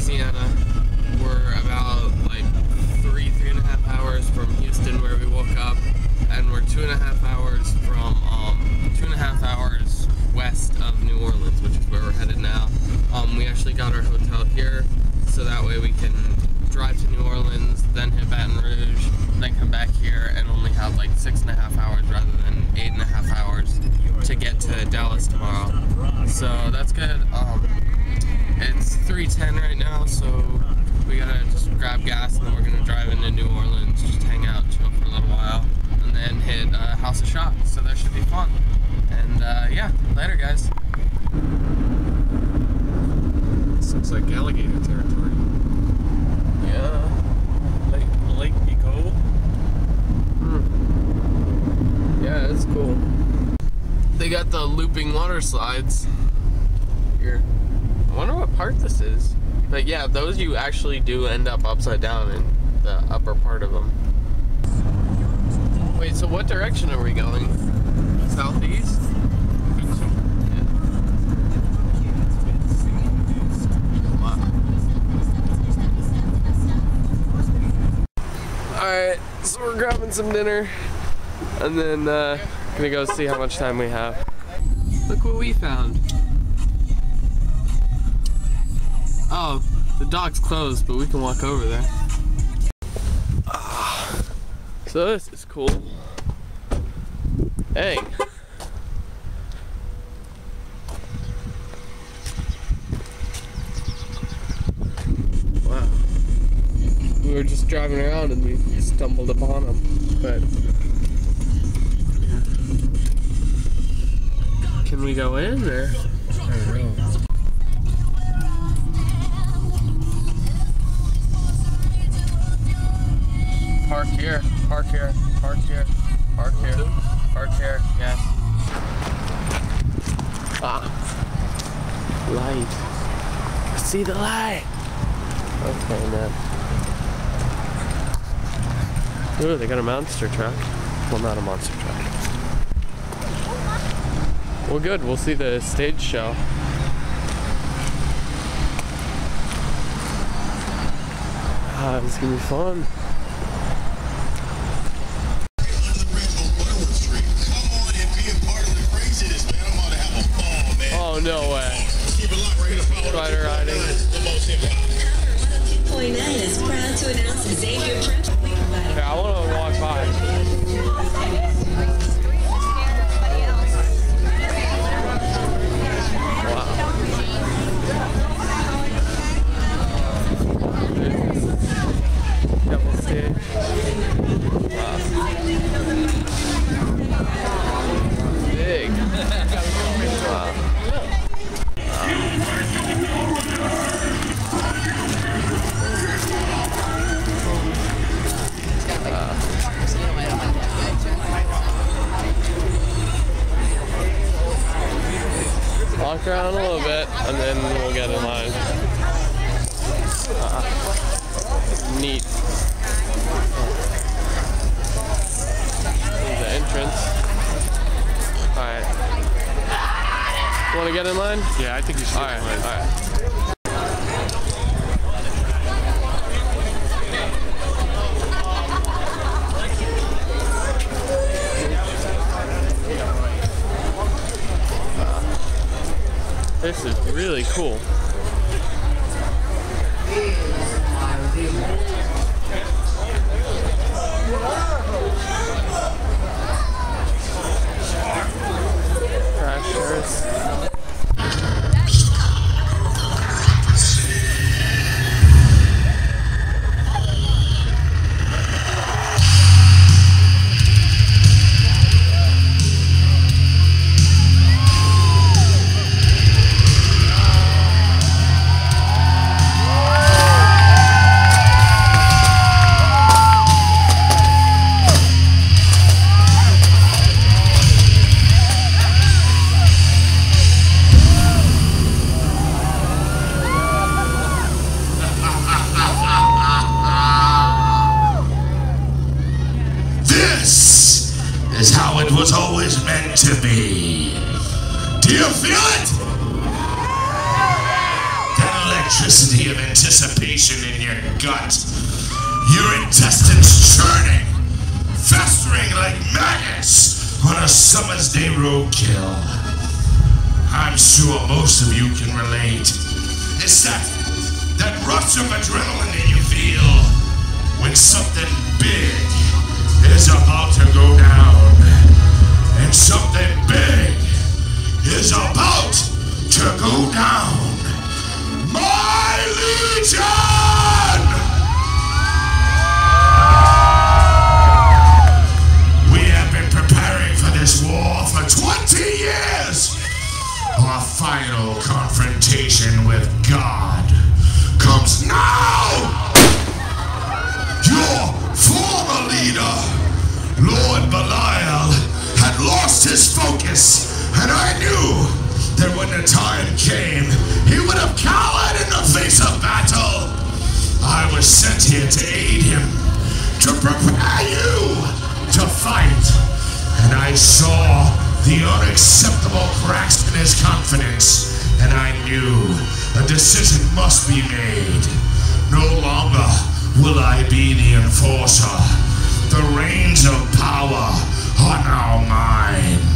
Louisiana. We're about like 3.5 hours from Houston where we woke up, and we're 2.5 hours from 2.5 hours west of New Orleans, which is where we're headed now. We actually got our hotel here, so that way we can drive to New Orleans, then hit Baton Rouge, then come back here, and only have like 6.5 hours rather than 8.5 hours to get to Dallas tomorrow. So that's good. It's 3:10 right now, so we gotta just grab gas and then we're gonna drive into New Orleans, just hang out, chill for a little while, and then hit House of Shock. So that should be fun. And yeah, later guys. This looks like alligator territory. Yeah. Lake Eco. Yeah, it's cool. They got the looping water slides here. I wonder what part this is. But yeah, those you actually do end up upside down in the upper part of them. Wait, so what direction are we going? Southeast? I think so. Yeah. Alright, so we're grabbing some dinner and then gonna go see how much time we have. Look what we found. Oh, the dock's closed, but we can walk over there. So this is cool. Dang. Wow. We were just driving around and we stumbled upon them, but yeah. Can we go in or? I don't know. Park here, park here, park here, park here, park here, yes. Ah. Light. I see the light. Okay, man. Ooh, they got a monster truck. Well, not a monster truck. Well, good, we'll see the stage show. Ah, this is gonna be fun. Oh, no way. Spider riding. Okay, I want to walk by. Wow. Double stage. Wow. Big. Wow. Walk around a little bit and then we'll get in line. Neat. There's the entrance. Alright. You want to get in line? Yeah, I think you should get in line. Alright. This is really cool. Crashers. of anticipation in your gut. Your intestines churning, festering like maggots on a summer's day roadkill. I'm sure most of you can relate. It's that rush of adrenaline that you feel when something big is about to go down. And something big is about to go down. My Legion! We have been preparing for this war for 20 years. Our final confrontation with God comes now. Your former leader, Lord Belial, had lost his focus, and I knew that when the time came, he would have cowered in the face of battle. I was sent here to aid him, to prepare you to fight, and I saw the unacceptable cracks in his confidence, and I knew a decision must be made. No longer will I be the enforcer. The reins of power are now mine.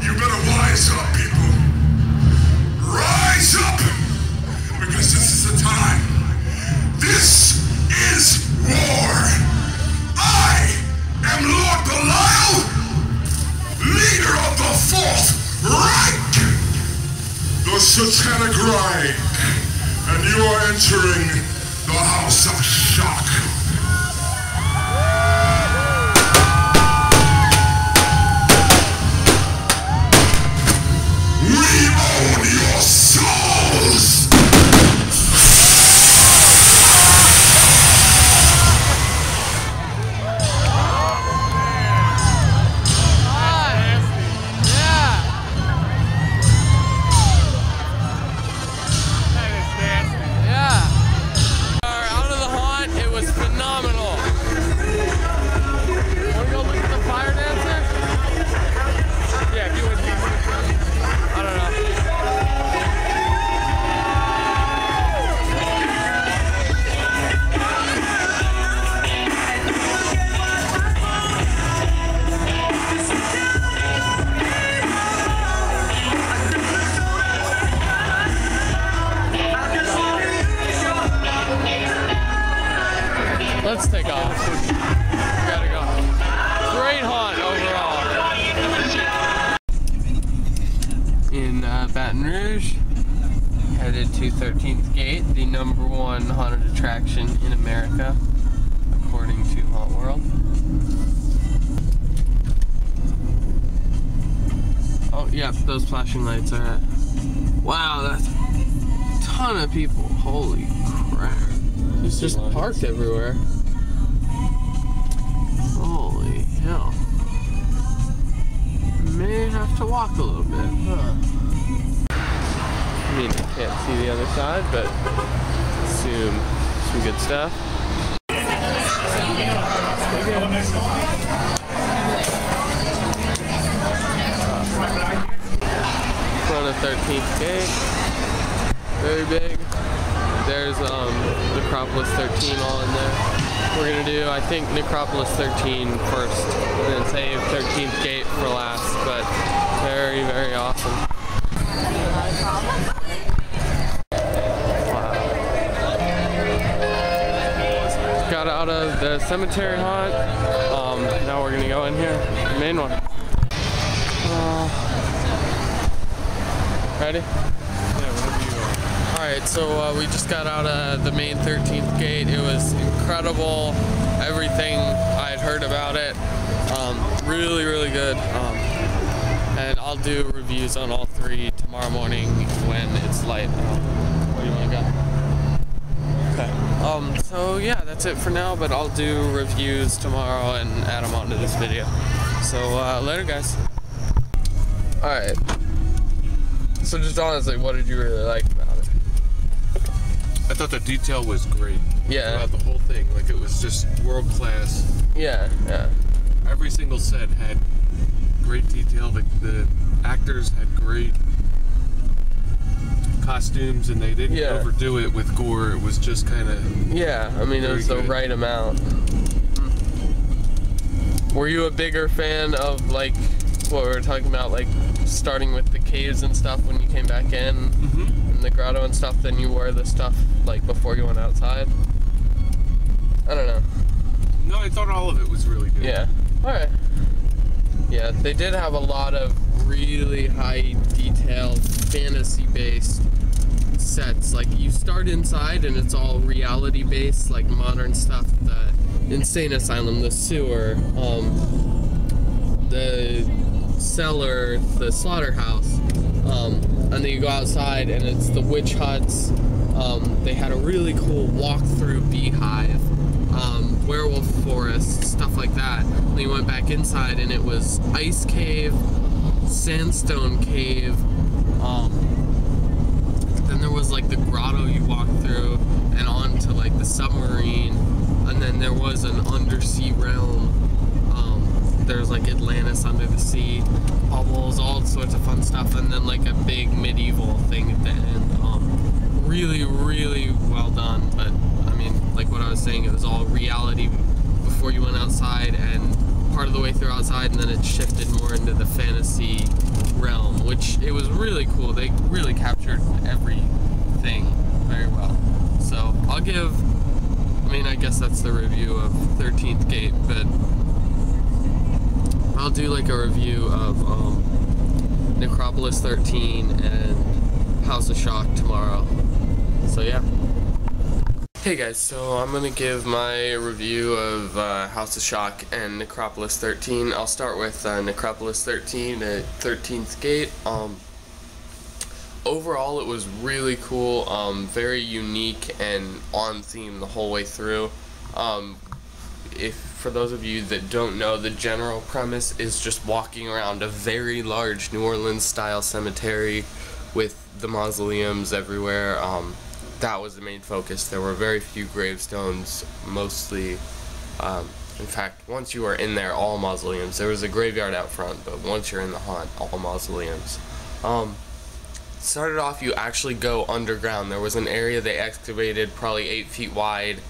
You better wise up, people. Rise up! Because this is the time. This is war. I am Lord Belial, leader of the Fourth Reich, the Satanic Reich, and you are entering the House of Shock. We own your souls! Let's take off. Gotta go. Great hunt overall. In Baton Rouge, headed to 13th Gate, the #1 haunted attraction in America, according to Haunt World. Oh, yep, those flashing lights are. Wow, that's a ton of people. Holy crap. It's just parked everywhere. Holy hell. May have to walk a little bit, huh? I mean, I can't see the other side, but assume some good stuff. Front of 13th Gate. Very big. There's Necropolis 13 all in there. We're gonna do, I think, Necropolis 13 first, and then save 13th Gate for last, but very, very awesome. Wow. Got out of the cemetery haunt. Now we're gonna go in here, the main one. Ready? Alright, so we just got out of the main 13th Gate. It was incredible. Everything I had heard about it. Really, really good. And I'll do reviews on all three tomorrow morning when it's light. Where do you want to go? Okay. So yeah, that's it for now, but I'll do reviews tomorrow and add them onto this video. So later, guys. Alright. So just honestly, what did you really like about it? I thought the detail was great. Yeah. Throughout the whole thing, like it was just world class. Yeah, yeah. Every single set had great detail. The actors had great costumes, and they didn't overdo it with gore. It was just kind of. Yeah, I mean, it was the right amount. Were you a bigger fan of like what we were talking about, like starting with the caves and stuff when you came back in, and the grotto and stuff, than you were the stuff like before you went outside? I don't know. No, I thought all of it was really good. Yeah. Alright. Yeah, they did have a lot of really high detailed fantasy based sets. Like you start inside and it's all reality based, like modern stuff, the insane asylum, the sewer, the cellar, the slaughterhouse, and then you go outside and it's the witch huts. They had a really cool walk-through beehive, werewolf forest, stuff like that. Then you went back inside and it was ice cave, sandstone cave, then there was like the grotto you walked through and on to like the submarine, and then there was an undersea realm. There's like Atlantis under the sea, bubbles, all sorts of fun stuff, and then like a big medieval thing at the end. Really, really well done, but I mean, like what I was saying, it was all reality before you went outside and part of the way through outside, and then it shifted more into the fantasy which it was really cool. They really captured everything very well. So I'll give, I guess that's the review of 13th Gate, but I'll do like a review of Necropolis 13 and House of Shock tomorrow. So yeah. Hey guys, so I'm gonna give my review of House of Shock and Necropolis 13. I'll start with Necropolis 13 at 13th Gate. Overall, it was really cool, very unique and on theme the whole way through. For those of you that don't know, the general premise is just walking around a very large New Orleans style cemetery with the mausoleums everywhere. That was the main focus. There were very few gravestones, mostly, in fact, once you were in there, all mausoleums. There was a graveyard out front, but once you're in the haunt, all mausoleums. Started off, you actually go underground. There was an area they excavated probably 8 feet wide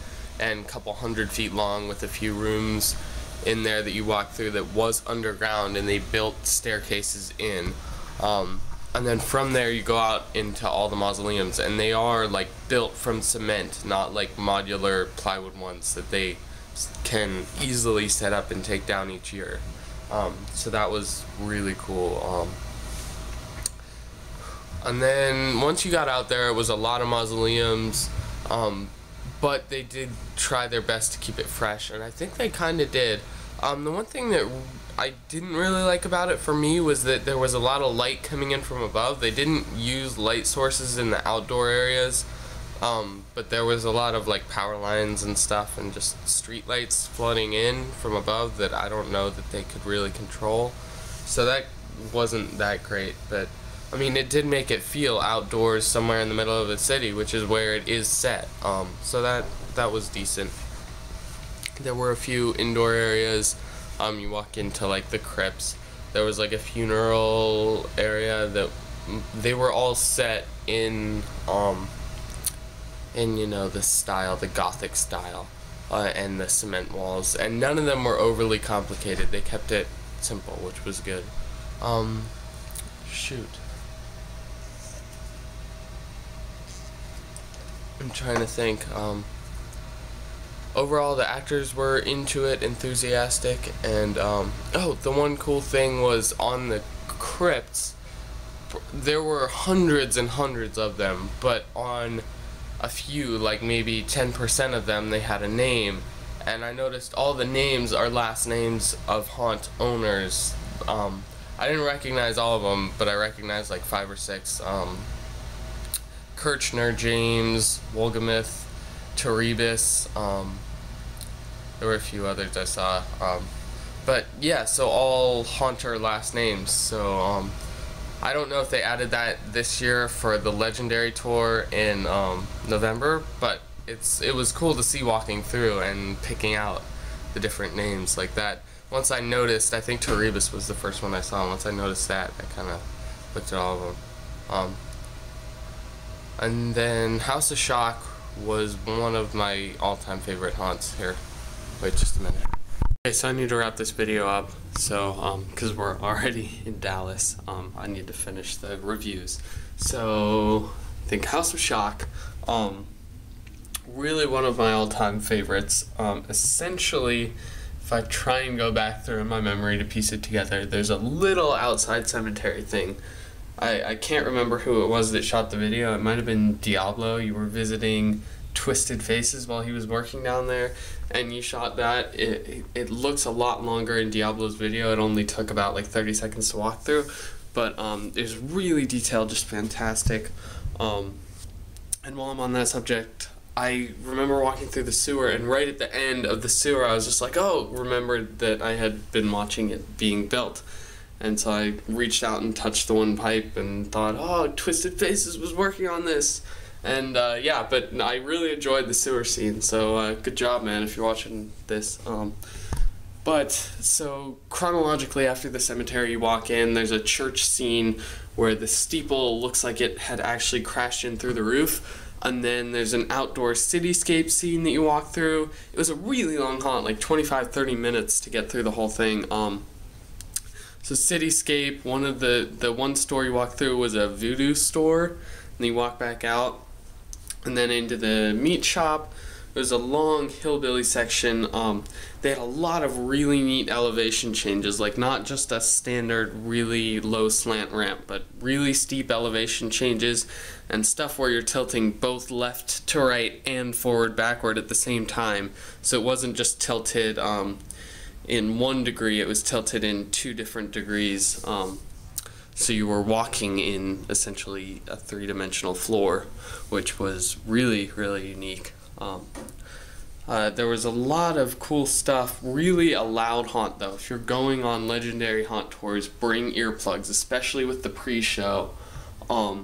and a couple 100 feet long with a few rooms in there that you walk through that was underground, and they built staircases in. And then from there you go out into all the mausoleums, and they are like built from cement, not like modular plywood ones that they can easily set up and take down each year. So that was really cool. And then once you got out there, it was a lot of mausoleums, but they did try their best to keep it fresh, and I think they kind of did. The one thing that I didn't really like about it for me was that there was a lot of light coming in from above. They didn't use light sources in the outdoor areas, but there was a lot of like power lines and stuff and just street lights flooding in from above that I don't know that they could really control. So that wasn't that great, but it did make it feel outdoors somewhere in the middle of the city, which is where it is set. So that was decent. There were a few indoor areas. You walk into like the crypts. There was like a funeral area that they were all set in the style, the Gothic style, and the cement walls, and none of them were overly complicated. They kept it simple, which was good. Shoot. I'm trying to think. Overall, the actors were into it, enthusiastic, and the one cool thing was on the crypts, there were hundreds and hundreds of them, but on a few, like maybe 10% of them, they had a name, and I noticed all the names are last names of haunt owners. I didn't recognize all of them, but I recognized like 5 or 6. Kirchner, James, Wolgamoth, Terebus, there were a few others I saw, but yeah, so all haunter last names. So I don't know if they added that this year for the Legendary Tour in November, but it was cool to see walking through and picking out the different names like that. Once I noticed, I think Terebus was the first one I saw, and once I noticed that, I kind of looked at all of them. And then House of Shock was one of my all-time favorite haunts. Here, wait just a minute. Okay, so I need to wrap this video up, so because we're already in Dallas, I need to finish the reviews. So I think House of Shock, really one of my all-time favorites. Essentially, if I try and go back through in my memory to piece it together, there's a little outside cemetery thing. I can't remember who it was that shot the video. It might have been Diablo. You were visiting Twisted Faces while he was working down there, and you shot that. It looks a lot longer in Diablo's video. It only took about like 30 seconds to walk through, but it was really detailed, just fantastic. And while I'm on that subject, I remember walking through the sewer, and right at the end of the sewer I was just like, oh, remembered that I had been watching it being built. And so I reached out and touched the one pipe and thought, oh, Twisted Faces was working on this. And yeah, but I really enjoyed the sewer scene, so good job, man, if you're watching this. But so chronologically, after the cemetery, you walk in, there's a church scene where the steeple looks like it had actually crashed in through the roof. And then there's an outdoor cityscape scene that you walk through. It was a really long haunt, like 25-30 minutes to get through the whole thing. So Cityscape, one of the one store you walk through was a voodoo store, and you walk back out, and then into the meat shop. There's a long hillbilly section. They had a lot of really neat elevation changes, like not just a standard really low slant ramp, but really steep elevation changes and stuff where you're tilting both left to right and forward backward at the same time. So it wasn't just tilted in 1 degree, it was tilted in 2 different degrees. So you were walking in essentially a 3-dimensional floor, which was really, really unique. There was a lot of cool stuff. Really a loud haunt though. If you're going on legendary haunt tours, bring earplugs, especially with the pre-show. I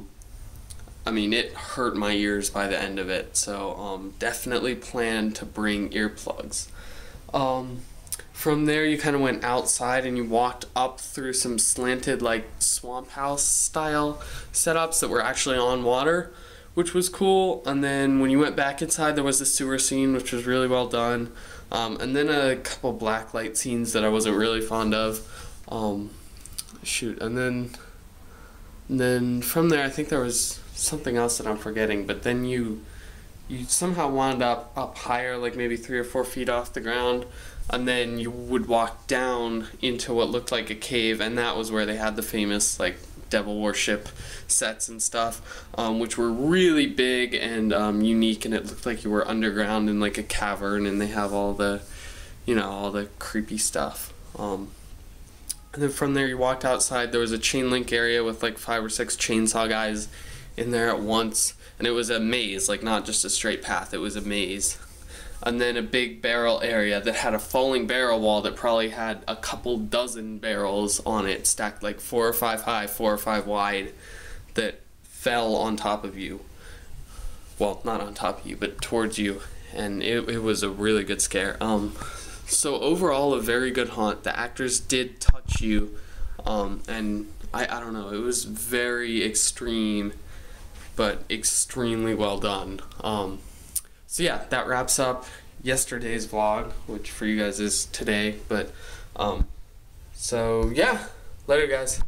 mean, it hurt my ears by the end of it, so definitely plan to bring earplugs. From there you kind of went outside and you walked up through some slanted like swamp house style setups that were actually on water, which was cool. And then when you went back inside, there was the sewer scene, which was really well done. And then a couple blacklight scenes that I wasn't really fond of. And then from there, I think there was something else that I'm forgetting. But then you somehow wound up higher, like maybe 3 or 4 feet off the ground. And then you would walk down into what looked like a cave, and that was where they had the famous like devil worship sets and stuff, which were really big and unique, and it looked like you were underground in like a cavern, and they have all the, you know, all the creepy stuff. And then from there you walked outside. There was a chain link area with like 5 or 6 chainsaw guys in there at once, and it was a maze, like not just a straight path, it was a maze. And then a big barrel area that had a falling barrel wall that probably had a couple dozen barrels on it, stacked like 4 or 5 high, 4 or 5 wide, that fell on top of you. Well, not on top of you, but towards you. And it was a really good scare. So overall, a very good haunt. The actors did touch you, and I don't know, it was very extreme, but extremely well done. So yeah, that wraps up yesterday's vlog, which for you guys is today, but so yeah, later guys.